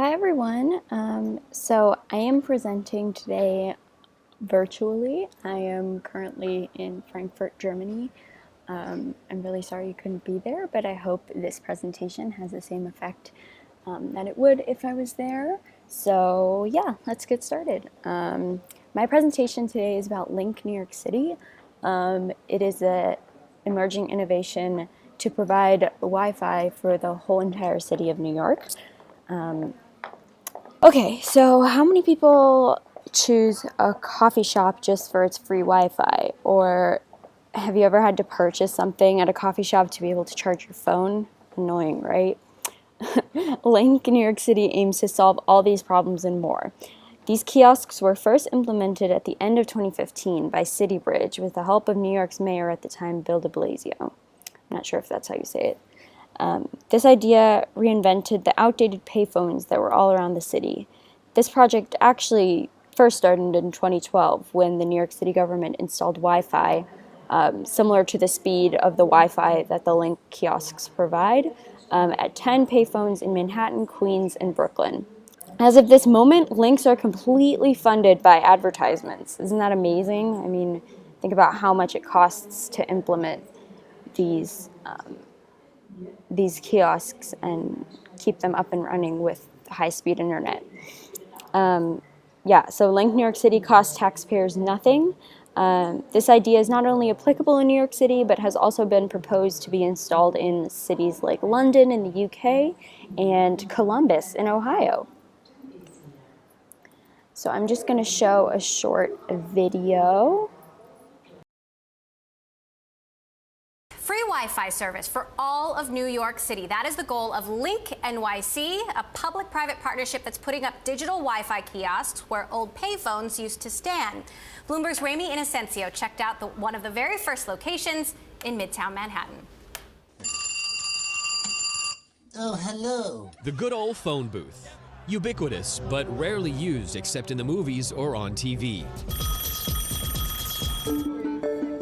Hi everyone. So I am presenting today virtually. I am currently in Frankfurt, Germany. I'm really sorry you couldn't be there, but I hope this presentation has the same effect that it would if I was there. So yeah, let's get started. My presentation today is about LinkNYC. It is an emerging innovation to provide Wi-Fi for the whole entire city of New York. Okay, so how many people choose a coffee shop just for its free Wi-Fi? Or have you ever had to purchase something at a coffee shop to be able to charge your phone? Annoying, right? LinkNYC aims to solve all these problems and more. These kiosks were first implemented at the end of 2015 by CityBridge with the help of New York's mayor at the time, Bill de Blasio. I'm not sure if that's how you say it. This idea reinvented the outdated payphones that were all around the city. This project actually first started in 2012 when the New York City government installed Wi-Fi, similar to the speed of the Wi-Fi that the Link kiosks provide, at 10 payphones in Manhattan, Queens, and Brooklyn. As of this moment, Links are completely funded by advertisements. Isn't that amazing? I mean, think about how much it costs to implement these kiosks and keep them up and running with high-speed internet. So LinkNYC costs taxpayers nothing. This idea is not only applicable in New York City, but has also been proposed to be installed in cities like London in the UK and Columbus in Ohio. So I'm just going to show a short video. Free Wi-Fi service for all of New York City. That is the goal of LinkNYC, a public-private partnership that's putting up digital Wi-Fi kiosks where old payphones used to stand. Bloomberg's Ramy Inocencio checked out one of the very first locations in Midtown Manhattan. Oh, hello. The good old phone booth. Ubiquitous, but rarely used except in the movies or on TV.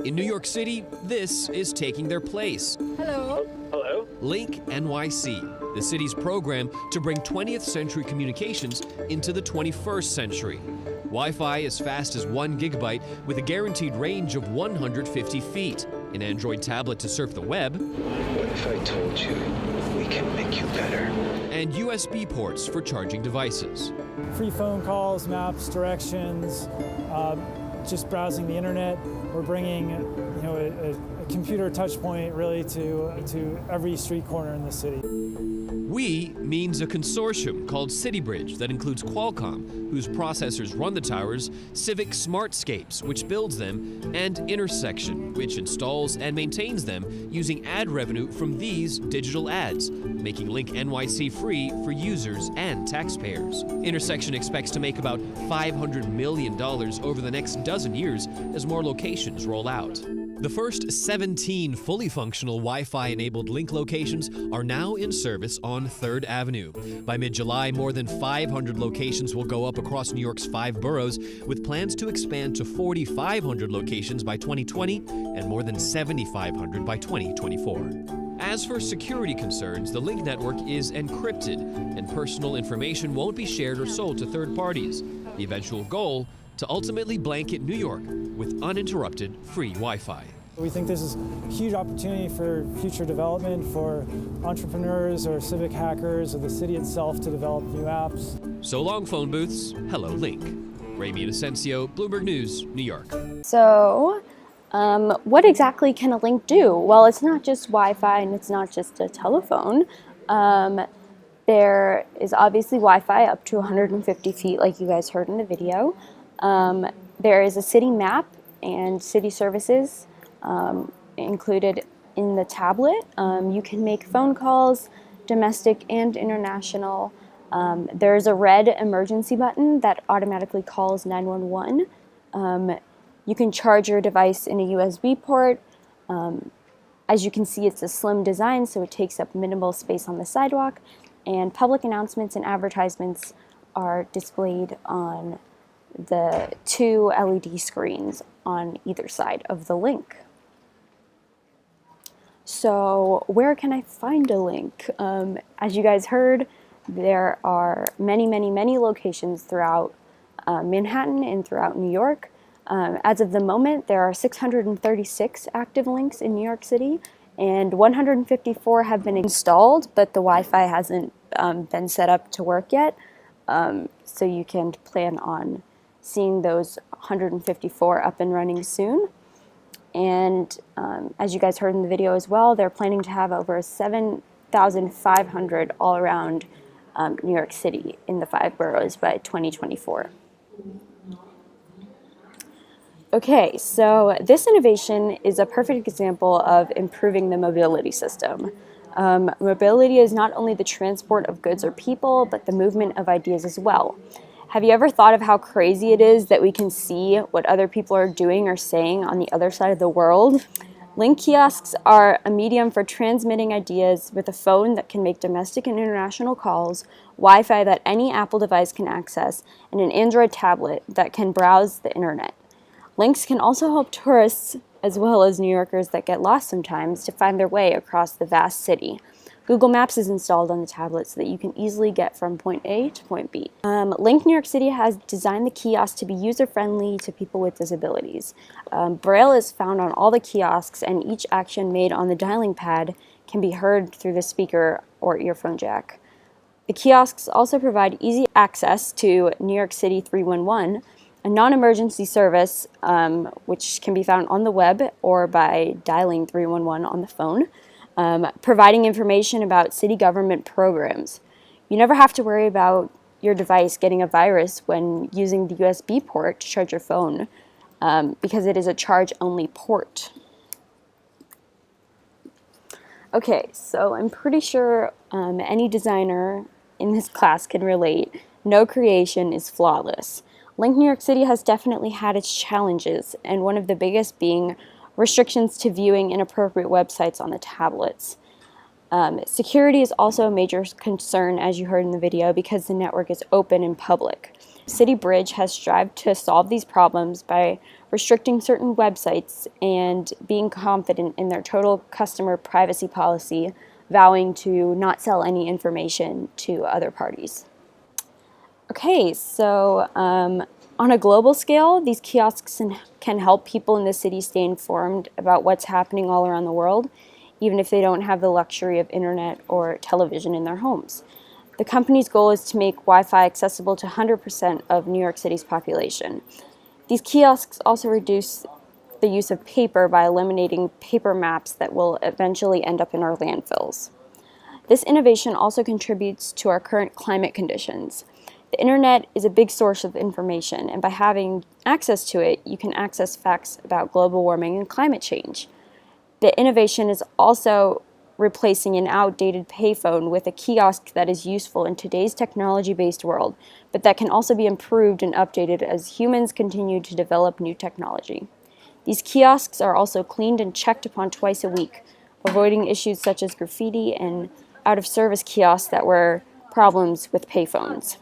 In New York City, this is taking their place. Hello. Hello. LinkNYC, the city's program to bring 20th century communications into the 21st century. Wi-Fi as fast as 1 gigabyte with a guaranteed range of 150 feet. An Android tablet to surf the web. What if I told you we can make you better? And USB ports for charging devices. Free phone calls, maps, directions, just browsing the internet. We're bringing, a computer touch point really to every street corner in the city. We means a consortium called CityBridge that includes Qualcomm, whose processors run the towers, Civic Smartscapes, which builds them, and Intersection, which installs and maintains them using ad revenue from these digital ads, making LinkNYC free for users and taxpayers. Intersection expects to make about $500 million over the next dozen years as more locations roll out. The first 17 fully functional Wi-Fi-enabled Link locations are now in service on 3rd Avenue. By mid-July, more than 500 locations will go up across New York's 5 boroughs, with plans to expand to 4,500 locations by 2020 and more than 7,500 by 2024. As for security concerns, the Link network is encrypted, and personal information won't be shared or sold to third parties. The eventual goal: to ultimately blanket New York with uninterrupted free Wi-Fi. We think this is a huge opportunity for future development for entrepreneurs or civic hackers or the city itself to develop new apps. So long, phone booths. Hello, Link. Ramy Inocencio, Bloomberg News, New York. So, what exactly can a Link do? Well, it's not just Wi-Fi and it's not just a telephone. There is obviously Wi-Fi up to 150 feet, like you guys heard in the video. There is a city map and city services included in the tablet. You can make phone calls, domestic and international. There's a red emergency button that automatically calls 911. You can charge your device in a USB port. As you can see, it's a slim design, so it takes up minimal space on the sidewalk. And public announcements and advertisements are displayed on the 2 LED screens on either side of the Link. So where can I find a Link? As you guys heard, There are many, many, many locations throughout Manhattan and throughout New York. As of the moment, there are 636 active links in New York City, and 154 have been installed, but the Wi-Fi hasn't been set up to work yet. So you can plan on seeing those 154 up and running soon. And as you guys heard in the video as well, they're planning to have over 7,500 all around New York City in the 5 boroughs by 2024. Okay, so this innovation is a perfect example of improving the mobility system. Mobility is not only the transport of goods or people, but the movement of ideas as well. Have you ever thought of how crazy it is that we can see what other people are doing or saying on the other side of the world? Link kiosks are a medium for transmitting ideas with a phone that can make domestic and international calls, Wi-Fi that any Apple device can access, and an Android tablet that can browse the internet. Links can also help tourists, as well as New Yorkers that get lost sometimes, to find their way across the vast city. Google Maps is installed on the tablet so that you can easily get from point A to point B. Link New York City has designed the kiosk to be user-friendly to people with disabilities. Braille is found on all the kiosks, and each action made on the dialing pad can be heard through the speaker or earphone jack. The kiosks also provide easy access to New York City 311, a non-emergency service which can be found on the web or by dialing 311 on the phone, providing information about city government programs. You never have to worry about your device getting a virus when using the USB port to charge your phone because it is a charge-only port. Okay, so I'm pretty sure any designer in this class can relate. No creation is flawless. Link New York City has definitely had its challenges, and one of the biggest being restrictions to viewing inappropriate websites on the tablets. Security is also a major concern, as you heard in the video, because the network is open and public. City Bridge has strived to solve these problems by restricting certain websites and being confident in their total customer privacy policy, vowing to not sell any information to other parties. Okay, so on a global scale, these kiosks can help people in the city stay informed about what's happening all around the world, even if they don't have the luxury of internet or television in their homes. The company's goal is to make Wi-Fi accessible to 100% of New York City's population. These kiosks also reduce the use of paper by eliminating paper maps that will eventually end up in our landfills. This innovation also contributes to our current climate conditions. The internet is a big source of information, and by having access to it, you can access facts about global warming and climate change. The innovation is also replacing an outdated payphone with a kiosk that is useful in today's technology-based world, but that can also be improved and updated as humans continue to develop new technology. These kiosks are also cleaned and checked upon twice a week, avoiding issues such as graffiti and out-of-service kiosks that were problems with payphones.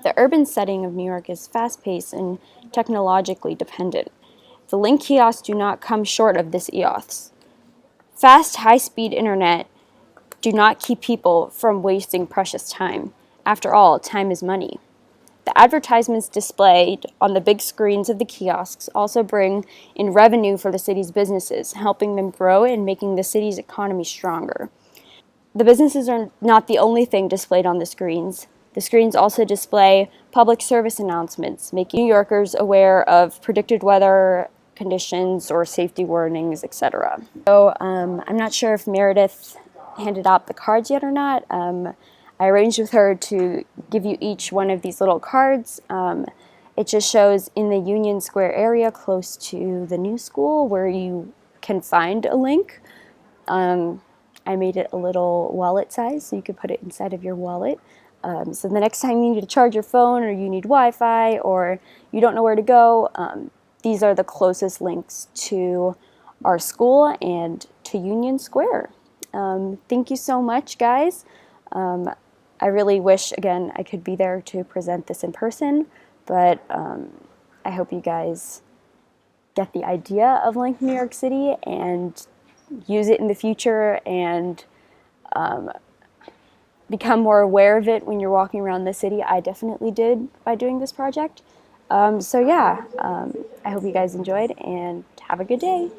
The urban setting of New York is fast-paced and technologically dependent. The Link kiosks do not come short of this ethos. Fast, high-speed internet do not keep people from wasting precious time. After all, time is money. The advertisements displayed on the big screens of the kiosks also bring in revenue for the city's businesses, helping them grow and making the city's economy stronger. The businesses are not the only thing displayed on the screens. The screens also display public service announcements, making New Yorkers aware of predicted weather conditions or safety warnings, etc. So I'm not sure if Meredith handed out the cards yet or not. I arranged with her to give you each one of these little cards. It just shows in the Union Square area close to the new school where you can find a link. I made it a little wallet size so you could put it inside of your wallet. So the next time you need to charge your phone or you need Wi-Fi or you don't know where to go, these are the closest links to our school and to Union Square. Thank you so much, guys. I really wish, again, I could be there to present this in person, but I hope you guys get the idea of Link New York City and use it in the future and become more aware of it when you're walking around the city. I definitely did by doing this project. So yeah, I hope you guys enjoyed and have a good day.